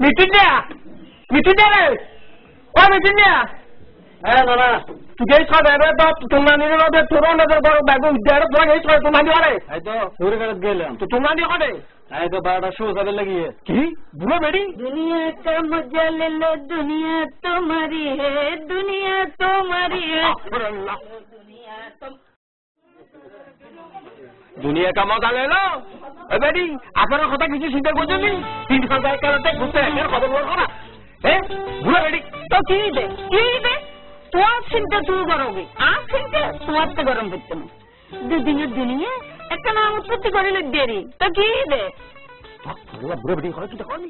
মিঠুনিয়া মিঠুনিয়া রে ও মিঠুনিয়া হ্যাঁ দাদা তুই এই খাবে রে তো তোমার নিয়ে রে তোর নজর বড় ব্যাগ উদ্ধার তোর এই খাবে তোমার নিয়ে রে এই তো ঘুরে কাটে গেলাম তো তোমার নিয়ে করে এই তো 12টা শো যাবে লাগিয়ে কি বুড়ো বেড়ি दुनिया का मजा ले लो दुनिया तुम्हारी है दुनिया तुम्हारी है দুনিয়া কা মজা লেলো এ বেড়ি আপনার কথা কিছু চিন্তা করছেন নি 300 টাকা কালতে ঘুরতে এর খবর বল করা হ্যাঁ বুড়ো বেড়ি तो की दे তোমার চিন্তা তুই করবি আর চিন্তা তোমার তো গরম হচ্ছে না দুদিনের দুনিয়া একটা নাম উৎপত্তি করিলে দেরি তো কি দে বুড়ো বেড়ি করে চিন্তা করনি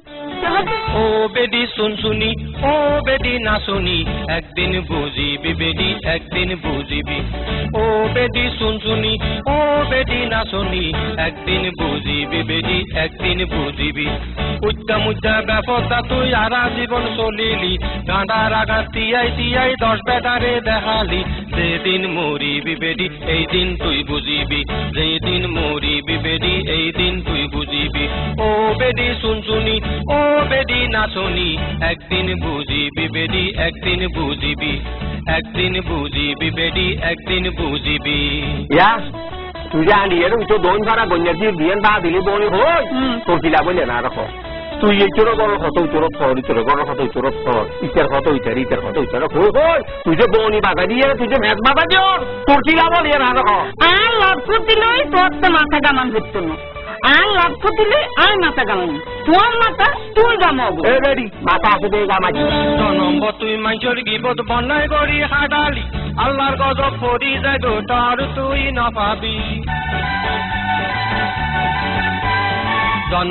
ও বেডি শুনশুনি ও বেডি না শুনি একদিন বুঝিবি বেডি একদিন বুঝিবি ও বেডি শুনশুনি ও বেডি না শুনি একদিন বুঝিবি বেডি একদিন বুঝিবি উচ্চা মুচ্চা ব্যাপারটা তুই আরা জীবন চলিলি গাঁডার আঘাত তিয়াই তিয়াই 10 বেটারে দেখালি যেদিন মরিবি বেডি এই দিন তুই বুঝিবি যেদিন মরিবি বেডি এই দিন তুই বুঝিবি ও বেডি শুনশুনি ও বেডি না শুনি একদিন বুঝিবি বেডি একদিন বুঝিবি একদিন বুঝিবি বেডি একদিন বুঝিবি ইয়া তুই জানি এর তো দোন ভাড়া গন্যা দিয়ে বিয়ান বা দিলি বলি হই তোর কি লাগবে না রাখো তুই এই তোর বড় কত তোর ফর তোর বড় কত তোর ফর ইটার কত ইটার কত ইটার হই হই তুই যে বনি বাগা দিয়ে তুই যে ম্যাচ বাগা দিও তোর কি লাভ হলি না রাখো আর লক্ষ্য দিলেই তোর তো মাথা গামান হচ্ছে না আর লক্ষ্য দিলে আর মাথা গামানি তোর মাথা তুই গামাবো এ রেডি মাথা আছে দে গামাজি নম্বর তুই মাইচর গিবত বন্যায় করি হাডালি আল্লাহর গজব পড়ি যায় তোর তুই না পাবি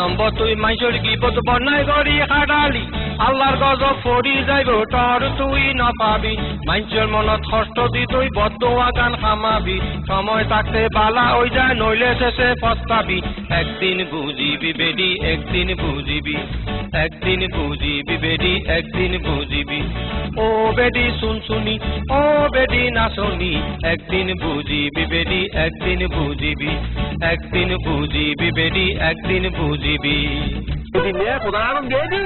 নম্বর তুই মাইচর গিবত বন্যায় করি হাডালি আল্লাহর গজব পড়ি যাইব তোর তুই না পাবি মাইচর মনত কষ্ট দি তুই বদদোয়া গান খামাবি সময় থাকতে বালা ওই যায় নইলে শেষে পস্তাবি একদিন বুঝিবি বেডি একদিন বুঝিবি একদিন বুঝিবি বেডি একদিন বুঝিবি ও বেডি শুনশুনি ও বেডি না শুনি একদিন বুঝিবি বেডি একদিন বুঝিবি একদিন বুঝিবি বেডি একদিন বুঝিবি তুই নে কোদারণ দিয়ে দি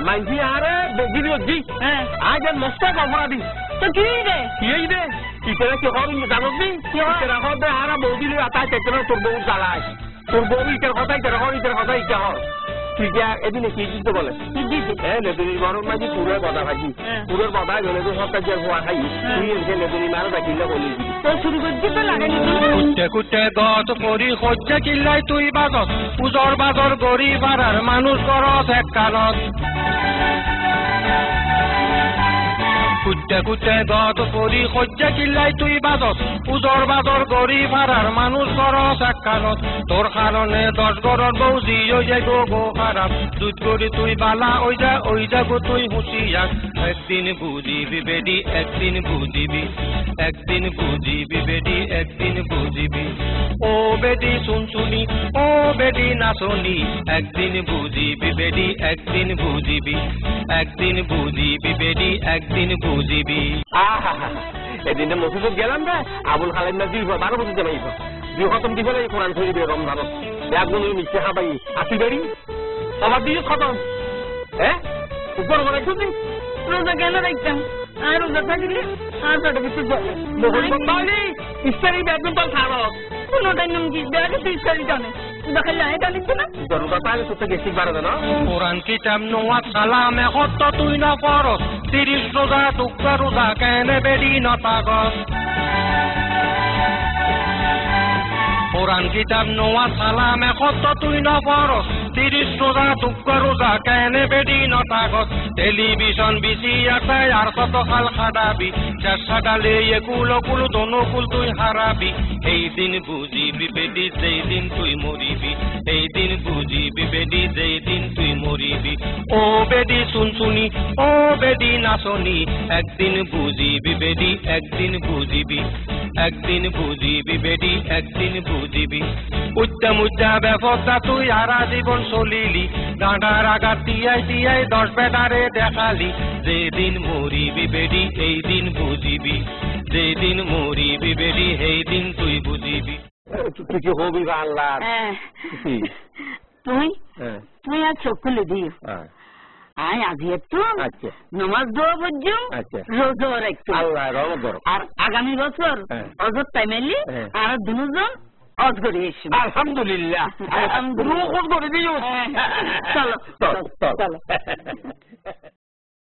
মাইজি আরে বেগিরি ওজি হ্যাঁ আজ মস্ত কবরাদি তো কি রে এই দে কি করে কি হবি জানোস নি কি রাখো দে আরা বৌদিলে আতা চেতনা তোর বউ চালায় তোর বউ ইটার কথাই ইটার হর তুই যা এদিনে কি দিতে বলে নেদুরির গরম মাঝি পুরো বদা ভাজি পুরোর বদা গেলে তো সব কাজ হওয়া খাই তুই এসে নেদুরি মারো ডাকিলে বলি তো শুরু করতে তো লাগে কুটে কুটে গত পরি হচ্ছে কিল্লাই তুই বাজত পুজোর বাজর গড়ি পাড়ার মানুষ করস এক কালত কুটে কুটে গত পরি হচ্ছে কিল্লাই তুই বাজত পুজোর বাজর গড়ি পাড়ার মানুষ করস এক কালত তোর কারণে 10 ঘরের বউ জিও যে গো খারাপ দুধ করি তুই বালা ওই যা গো তুই হুঁশিয়ার একদিন বুঝিবি বেডি একদিন বুঝিবি একদিন বুঝিবি বেডি একদিন বুঝিবি ও বেডি শুনশুনি ও বেডি না শুনি একদিন বুঝিবি বেডি একদিন বুঝিবি একদিন বুঝিবি বেডি একদিন বুঝিবি এদিনে মসজিদত গেলাম রে আবুল খালেদ না 12 বছর যাবাইব 2 খতম দিব লাগে কোরআন শরীফ রমজানত একজন মিশে খাবাই আসি বেড়ি সবার দিয়ে খতম হ্যাঁ উপর করে খুঁজি রোজা কেন রাখতাম আর রোজা থাকলে আর পেটে কিছু বলে মোহন বাড়ি ইস্তারি ব্যাডমিন্টন খেলো কোনোটাই নাম কি ব্যাগে তুই ইস্তারি জানে দেখালে আয় জানিস না জরুরত তাহলে তো বেশি বাড়বে না কোরআন কিতাব নোয়া সালাম এখত তুই না পড়স 30 রোজা টুকরা রোজা কেনে বেডি নতাগস কোরআন কিতাব নোয়া সালাম এখত তুই না পড়স 30 রোজা টুকরা রোজা কেনে বেডি নতাগস টেলিভিশন বিসি আছে আর কত খাল খাদাবি চেষ্টা ডালে একুল কুল দনুকুল তুই হারাবি এই দিন বুঝিবি বেডি যেই দিন তুই মরিবি এই দিন বুঝিবি বেডি যেই দিন তুই মরিবি ও বেডি শুনশুনি ও বেডি না শুনি একদিন বুঝিবি বেডি একদিন বুঝিবি একদিন বুঝিবি বেডি একদিন বুঝিবি উচ্চা মুচ্চা ব্যাপকটা তুই আরা জীবন চলিলি গাঁডার আঘাত তিয়াই তিয়াই 10 বেটারে দেখালি যেদিন মরিবি বেডি এই দিন বুঝিবি যেদিন মরিবি বেডি এই দিন তুই বুঝিবি তুই কি হবি আল্লাহ তুই তুই আর চোখ খুলে দিও আয় আজি একটু আচ্ছা নমাজ দোয়া বুঝছো আচ্ছা রোজা রাখছো আল্লাহ রহমত করো আর আগামী বছর অজর টাইমেলি আর দুজন অজ করে এসে আলহামদুলিল্লাহ আলহামদুলিল্লাহ রুখ করে দিও চলো চলো চলো